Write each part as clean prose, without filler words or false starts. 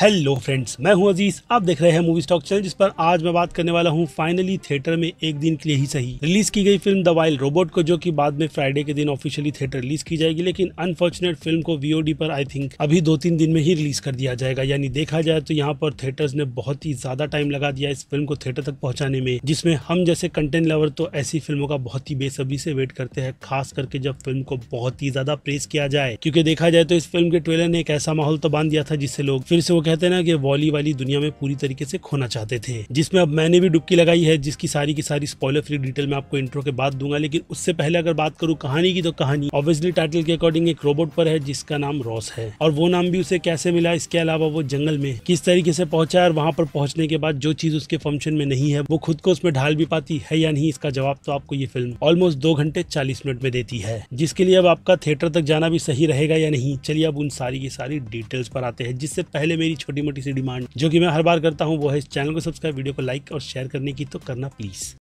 Hello friends, मैं हूं अजीज। आप देख रहे हैं मूवी स्टॉक चैनल, जिस पर आज मैं बात करने वाला हूं फाइनली थिएटर में एक दिन के लिए ही सही रिलीज की गई फिल्म द वाइल्ड रोबोट को, जो कि बाद में फ्राइडे के दिन ऑफिशियली थिएटर रिलीज की जाएगी। लेकिन अनफॉर्चुनेट फिल्म को वीओडी पर आई थिंक अभी 2-3 दिन में ही रिलीज कर दिया जाएगा। यानी देखा जाए तो यहाँ पर थिएटर्स ने बहुत ही ज्यादा टाइम लगा दिया इस फिल्म को थिएटर तक पहुंचाने में, जिसमें हम जैसे कंटेंट लवर तो ऐसी फिल्मों का बहुत ही बेसब्री से वेट करते हैं, खास करके जब फिल्म को बहुत ही ज्यादा प्रेस किया जाए। क्योंकि देखा जाए तो इस फिल्म के ट्रेलर ने एक ऐसा माहौल तो बांध दिया था जिससे लोग फिर से वो कहते हैं ना कि वॉली वाली दुनिया में पूरी तरीके से खोना चाहते थे, जिसमें अब मैंने भी डुबकी लगाई है, जिसकी सारी की सारी स्पॉइलर फ्री डिटेल मैं आपको इंट्रो के बाद दूंगा। लेकिन उससे पहले अगर बात करूं कहानी की, तो कहानी ऑब्वियसली टाइटल के अकॉर्डिंग एक रोबोट पर है जिसका नाम रॉस है, और वो नाम भी उसे कैसे मिला, इसके अलावा वो जंगल में किस तरीके से पहुंचा और वहां पर पहुंचने के बाद जो चीज उसके फंक्शन में नहीं है वो खुद को उसमें ढाल भी पाती है या नहीं, इसका जवाब तो आपको ये फिल्म ऑलमोस्ट 2 घंटे 40 मिनट में देती है, जिसके लिए अब आपका थिएटर तक जाना भी सही रहेगा या नहीं। चलिए अब उन सारी की सारी डिटेल्स पर आते हैं, जिससे पहले मेरी छोटी मोटी सी डिमांड जो कि मैं हर बार करता हूं वो है इस चैनल को सब्सक्राइब, वीडियो को लाइक और शेयर करने की तो करना प्लीज।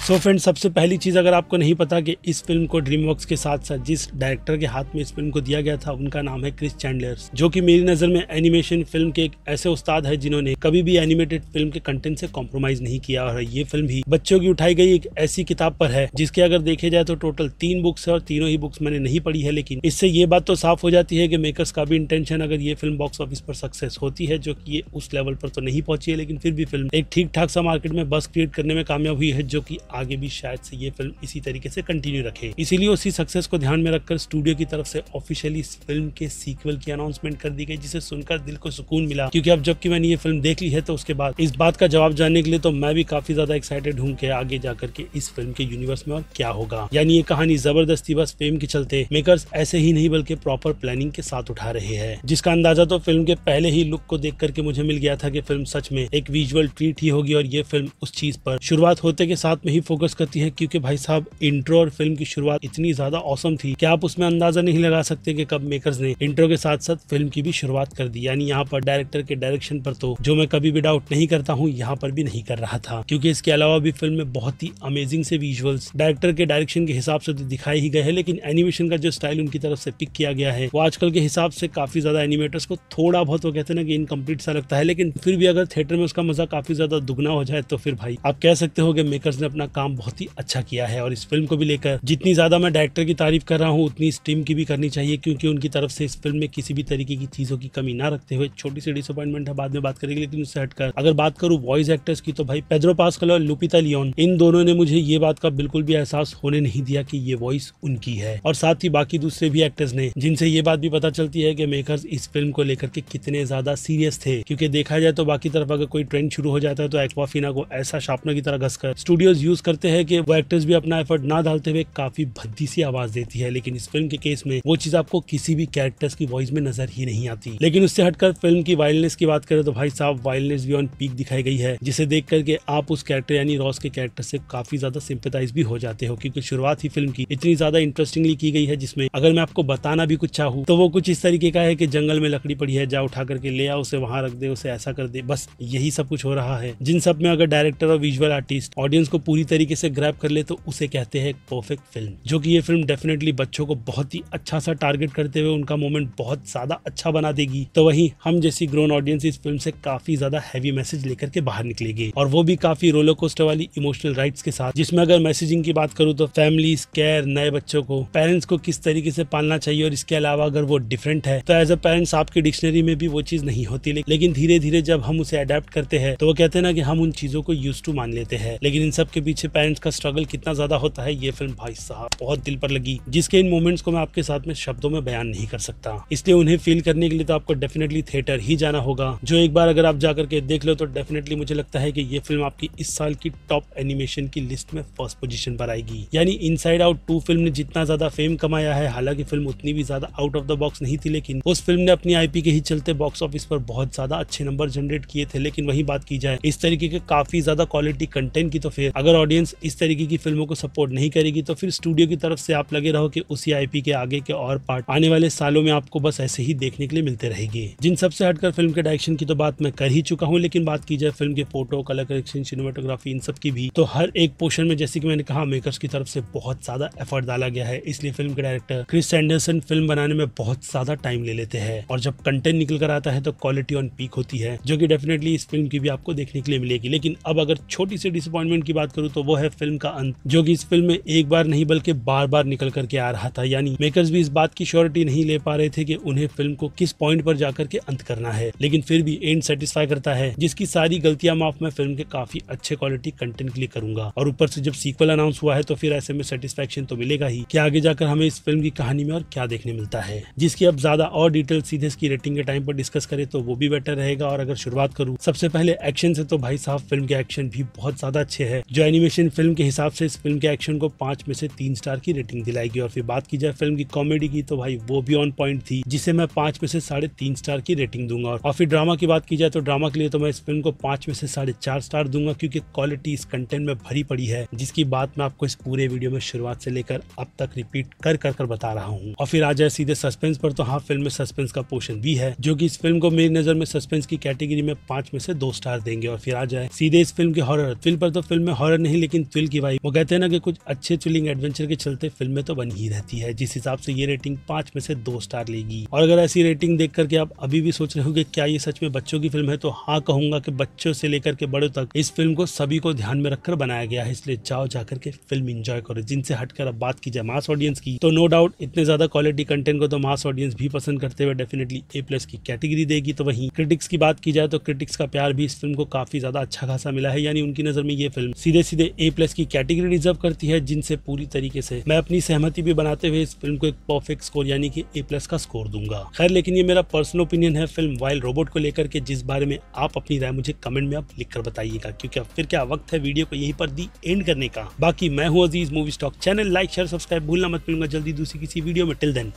सो फ्रेंड्स, सबसे पहली चीज, अगर आपको नहीं पता कि इस फिल्म को ड्रीमवर्क्स के साथ साथ जिस डायरेक्टर के हाथ में इस फिल्म को दिया गया था उनका नाम है क्रिस चैंडलर्स, जो कि मेरी नजर में एनिमेशन फिल्म के एक ऐसे उस्ताद है जिन्होंने कभी भी एनिमेटेड फिल्म के कंटेंट से कॉम्प्रोमाइज नहीं किया। और ये फिल्म भी बच्चों की उठाई गई एक ऐसी किताब पर है जिसके अगर देखे जाए तो टोटल 3 बुक्स है और तीनों ही बुक्स मैंने नहीं पढ़ी है। लेकिन इससे ये बात तो साफ हो जाती है कि मेकर्स का भी इंटेंशन, अगर ये फिल्म बॉक्स ऑफिस पर सक्सेस होती है, जो कि ये उस लेवल पर तो नहीं पहुंची है, लेकिन फिर भी फिल्म एक ठीक ठाक सा मार्केट में बस क्रिएट करने में कामयाब हुई है, जो कि आगे भी शायद से ये फिल्म इसी तरीके से कंटिन्यू रखे। इसीलिए उसी सक्सेस को ध्यान में रखकर स्टूडियो की तरफ से ऑफिशियली इस फिल्म के सीक्वल की अनाउंसमेंट कर दी गई, जिसे सुनकर दिल को सुकून मिला। क्योंकि अब जबकि मैंने ये फिल्म देख ली है तो उसके बाद इस बात का जवाब जानने के लिए तो मैं भी काफी ज्यादा एक्साइटेड हूँ कि आगे जाकर के इस फिल्म के यूनिवर्स में और क्या होगा। यानी ये कहानी जबरदस्ती बस फेम के चलते मेकर्स ऐसे ही नहीं बल्कि प्रॉपर प्लानिंग के साथ उठा रहे हैं, जिसका अंदाजा तो फिल्म के पहले ही लुक को देख करके मुझे मिल गया था कि फिल्म सच में एक विजुअल ट्रीट ही होगी। और ये फिल्म उस चीज पर शुरुआत होते के साथ में ही फोकस करती है, क्योंकि भाई साहब इंट्रो और फिल्म की शुरुआत इतनी ज्यादा औसम थी कि आप उसमें अंदाजा नहीं लगा सकते कि कब मेकर्स ने इंट्रो के साथ साथ फिल्म की भी शुरुआत कर दी। यानी यहाँ पर डायरेक्टर के डायरेक्शन पर तो जो मैं कभी भी डाउट नहीं करता हूँ, यहाँ पर भी नहीं कर रहा था, क्योंकि इसके अलावा भी फिल्म में बहुत ही अमेजिंग से विजुअल्स डायरेक्टर के डायरेक्शन के हिसाब से तो दिखाए ही गए हैं, लेकिन एनिमेशन का जो स्टाइल उनकी तरफ से पिक किया गया है वो आजकल के हिसाब से काफी ज्यादा एनिमेटर्स को थोड़ा बहुत वो कहते हैं ना कि इनकम्प्लीट सा लगता है। लेकिन फिर भी अगर थिएटर में उसका मजा काफी ज्यादा दुगना हो जाए तो फिर भाई आप कह सकते हो कि मेकर्स ने अपना काम बहुत ही अच्छा किया है। और इस फिल्म को भी लेकर जितनी ज्यादा मैं डायरेक्टर की तारीफ कर रहा हूँ उतनी इस टीम की भी करनी चाहिए, क्योंकि उनकी तरफ से इस फिल्म में किसी भी तरीके की चीजों की कमी ना रखते हुए, छोटी सी डिसअपॉइंटमेंट है बाद में बात करेंगे, लेकिन उससे हटकर अगर बात करूँ वॉइस एक्टर्स की, तो भाई पेड्रो पास्कल और लुपिता लियोन, इन दोनों ने मुझे ये बात का बिल्कुल भी एहसास होने नहीं दिया कि ये वॉइस उनकी है। और साथ ही बाकी दूसरे भी एक्टर्स ने, जिनसे ये बात भी पता चलती है कि मेकर्स इस फिल्म को लेकर के कितने ज्यादा सीरियस थे। क्योंकि देखा जाए तो बाकी तरफ अगर कोई ट्रेंड शुरू हो जाता है तो एक्वाफिना को ऐसा शार्पनर की तरह घसकर स्टूडियोज यूज करते हैं कि वो एक्टर्स भी अपना एफर्ट ना डालते हुए काफी भद्दी सी आवाज देती है। लेकिन इस फिल्म के केस में वो चीज आपको किसी भी कैरेक्टर्स की वॉइस में नजर ही नहीं आती। लेकिन उससे हटकर फिल्म की वाइल्डनेस की बात करें तो भाई साहब वाइल्डनेस भी ऑन पीक दिखाई गई है, जिसे देख करके आप उस कैरेक्टर यानी रॉस के कैरेक्टर से काफी ज्यादा सिंपैथाइज भी हो जाते हो, क्योंकि शुरुआत ही फिल्म की इतनी ज्यादा इंटरेस्टिंगली की गई है, जिसमें अगर मैं आपको बताना भी कुछ चाहूँ तो वो कुछ इस तरीके का है कि जंगल में लकड़ी पड़ी है, जा उठा करके ले आओ, उसे वहां रख दे, उसे ऐसा कर दे, बस यही सब कुछ हो रहा है। जिन सब में अगर डायरेक्टर और विजुअल आर्टिस्ट ऑडियंस को पूरी तरीके से ग्रैब कर ले तो उसे कहते हैं परफेक्ट फिल्म, जो कि ये फिल्म डेफिनेटली बच्चों को बहुत ही अच्छा सा टारगेट करते हुए उनका मोमेंट बहुत ज्यादा अच्छा बना देगी। तो वहीं हम जैसी ग्रोन ऑडियंस इस फिल्म से काफी ज्यादा हैवी मैसेज लेकर के बाहर निकलेगी, और वो भी काफी रोलर कोस्टर वाली इमोशनल राइड्स के साथ, जिसमें अगर मैसेजिंग की बात करूँ तो फैमिली केयर, नए बच्चों को पेरेंट्स को किस तरीके से पालना चाहिए, और इसके अलावा अगर वो डिफरेंट है तो एज अ पेरेंट्स आपकी डिक्शनरी में भी वो चीज नहीं होती। लेकिन धीरे धीरे जब हम उसे अडेप्ट करते हैं तो वो कहते हैं ना कि हम उन चीजों को यूज टू मान लेते हैं। लेकिन इन सब के पीछे पेरेंट्स का स्ट्रगल कितना ज्यादा होता है, ये फिल्म भाई साहब बहुत दिल पर लगी, जिसके इन मोमेंट्स को मैं आपके साथ में शब्दों में बयान नहीं कर सकता। इसलिए उन्हें फील करने के लिए तो आपको डेफिनेटली थिएटर ही जाना होगा, जो एक बार अगर आप जाकर के देख लो तो डेफिनेटली मुझे लगता है कि ये फिल्म आपकी इस साल की टॉप एनिमेशन की लिस्ट में फर्स्ट पोजीशन पर आएगी। यानी इनसाइड आउट 2 फिल्म ने जितना ज्यादा फेम कमाया है, हालांकि फिल्म उतनी भी ज्यादा आउट ऑफ द बॉक्स नहीं थी, लेकिन उस फिल्म ने अपनी आईपी के ही चलते बॉक्स ऑफिस पर बहुत ज्यादा अच्छे नंबर जनरेट किए थे। लेकिन वही बात की जाए इस तरीके के काफी ज्यादा क्वालिटी कंटेंट की, तो फिर अगर ऑडियंस इस तरीके की फिल्मों को सपोर्ट नहीं करेगी तो फिर स्टूडियो की तरफ से आप लगे रहो कि उसी आईपी के आगे के और पार्ट आने वाले सालों में आपको बस ऐसे ही देखने के लिए मिलते रहेंगे। जिन सबसे हटकर फिल्म के डायरेक्शन की तो बात मैं कर ही चुका हूँ, लेकिन बात की जाए फिल्म के फोटो, कलर करेक्शन, सिनेमाटोग्राफी, इन सब की भी, तो हर एक पोर्शन में जैसे कि मैंने कहा मेकर्स की तरफ से बहुत ज्यादा एफर्ट डाला गया है। इसलिए फिल्म के डायरेक्टर क्रिस सैंडरसन फिल्म बनाने में बहुत ज्यादा टाइम ले लेते हैं और जब कंटेंट निकल कर आता है तो क्वालिटी ऑन पीक होती है, जो कि डेफिनेटली इस फिल्म की भी आपको देखने के लिए मिलेगी। लेकिन अब अगर छोटी सी डिसअपॉइंटमेंट की बात करूं तो वो है फिल्म का अंत, जो कि इस फिल्म में एक बार नहीं बल्कि बार बार निकल करके आ रहा था। यानी मेकर्स भी इस बात की श्योरिटी नहीं ले पा रहे थे कि उन्हें फिल्म को किस पॉइंट पर जाकर के अंत करना है, लेकिन फिर भी एंड सेटिस्फाई करता है, जिसकी सारी गलतियां माफ मैं फिल्म के काफी अच्छे क्वालिटी कंटेंट के लिए करूंगा। और ऊपर से जब सीक्वल अनाउंस हुआ है तो फिर ऐसे में सेटिस्फैक्शन तो मिलेगा ही कि आगे जाकर हमें इस फिल्म की कहानी में और क्या देखने मिलता है, जिसकी अब ज्यादा और डिटेल सीधे इसकी रेटिंग के टाइम पर डिस्कस करें तो वो भी बेटर रहेगा। और अगर शुरुआत करूं सबसे पहले एक्शन से, तो भाई साहब फिल्म के एक्शन भी बहुत ज्यादा अच्छे हैं, जो एनिमेशन फिल्म के हिसाब से इस फिल्म के एक्शन को 5 में से 3 स्टार की रेटिंग दिलाएगी। और फिर बात की जाए फिल्म की कॉमेडी की तो भाई वो भी ऑन पॉइंट थी, जिसे मैं 5 में से 3.5 स्टार की रेटिंग दूंगा। और फिर ड्रामा की बात की जाए तो ड्रामा के लिए तो मैं इस फिल्म को 5 में से 4.5 स्टार दूंगा, क्योंकि क्वालिटी इस कंटेंट में भरी पड़ी है, जिसकी बात मैं आपको इस पूरे वीडियो में शुरुआत से लेकर अब तक रिपीट कर बता रहा हूँ। और फिर आ जाए सीधे सस्पेंस पर, तो हाँ फिल्म में सस्पेंस का पोर्शन भी है, जो कि इस फिल्म को मेरी नजर में सस्पेंस की कैटेगरी में 5 में से 2 स्टार देंगे। और फिर आ जाए सीधे इस फिल्म के हॉरर थ्रिल पर, तो फिल्म में हॉरर नहीं लेकिन थ्रिल की वाइब, वो कहते हैं ना कि कुछ अच्छे थ्रिलिंग एडवेंचर के चलते फिल्म में तो बन ही रहती है, जिस हिसाब से ये रेटिंग 5 में से 2 स्टार लेगी। और अगर ऐसी रेटिंग देख करके आप अभी भी सोच रहे हो कि क्या ये सच में बच्चों की फिल्म है, तो हाँ कहूंगा कि बच्चों से लेकर के बड़ों तक इस फिल्म को सभी को ध्यान में रखकर बनाया गया है। इसलिए जाओ जाकर के फिल्म एंजॉय करो। जिनसे हटकर अब बात की जाए मास ऑडियंस की, तो नो डाउट इतने ज्यादा क्वालिटी कंटेंट को तो मास ऑडियंस भी पसंद करते हुए डेफिनेटली A+ की कैटेगरी देगी। तो वहीं क्रिटिक्स की बात की जाए तो क्रिटिक्स का प्यार भी इस फिल्म को काफी ज्यादा अच्छा खासा मिला है, यानी उनकी नजर में ये फिल्म सीधे सीधे A+ की कैटेगरी डिजर्व करती है, जिनसे पूरी तरीके से मैं अपनी सहमति भी बनाते हुए इस फिल्म को एक परफेक्ट स्कोर यानी कि A+ का स्कोर दूंगा। खैर लेकिन ये मेरा पर्सनल ओपिनियन है फिल्म वाइल्ड रोबोट को लेकर के, जिस बारे में आप अपनी राय मुझे कमेंट में आप लिख कर बताइएगा, क्योंकि अब फिर क्या वक्त है वीडियो को यहीं पर दी एंड करने का। बाकी मैं हूँ Aziz movie stock, channel like share subscribe भूलना मत। मिलूंगा जल्दी दूसरी किसी वीडियो में। Till then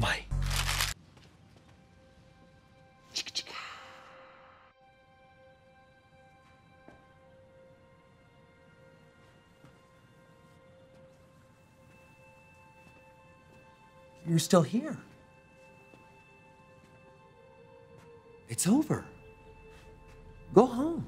bye. You're still here. It's over. Go home.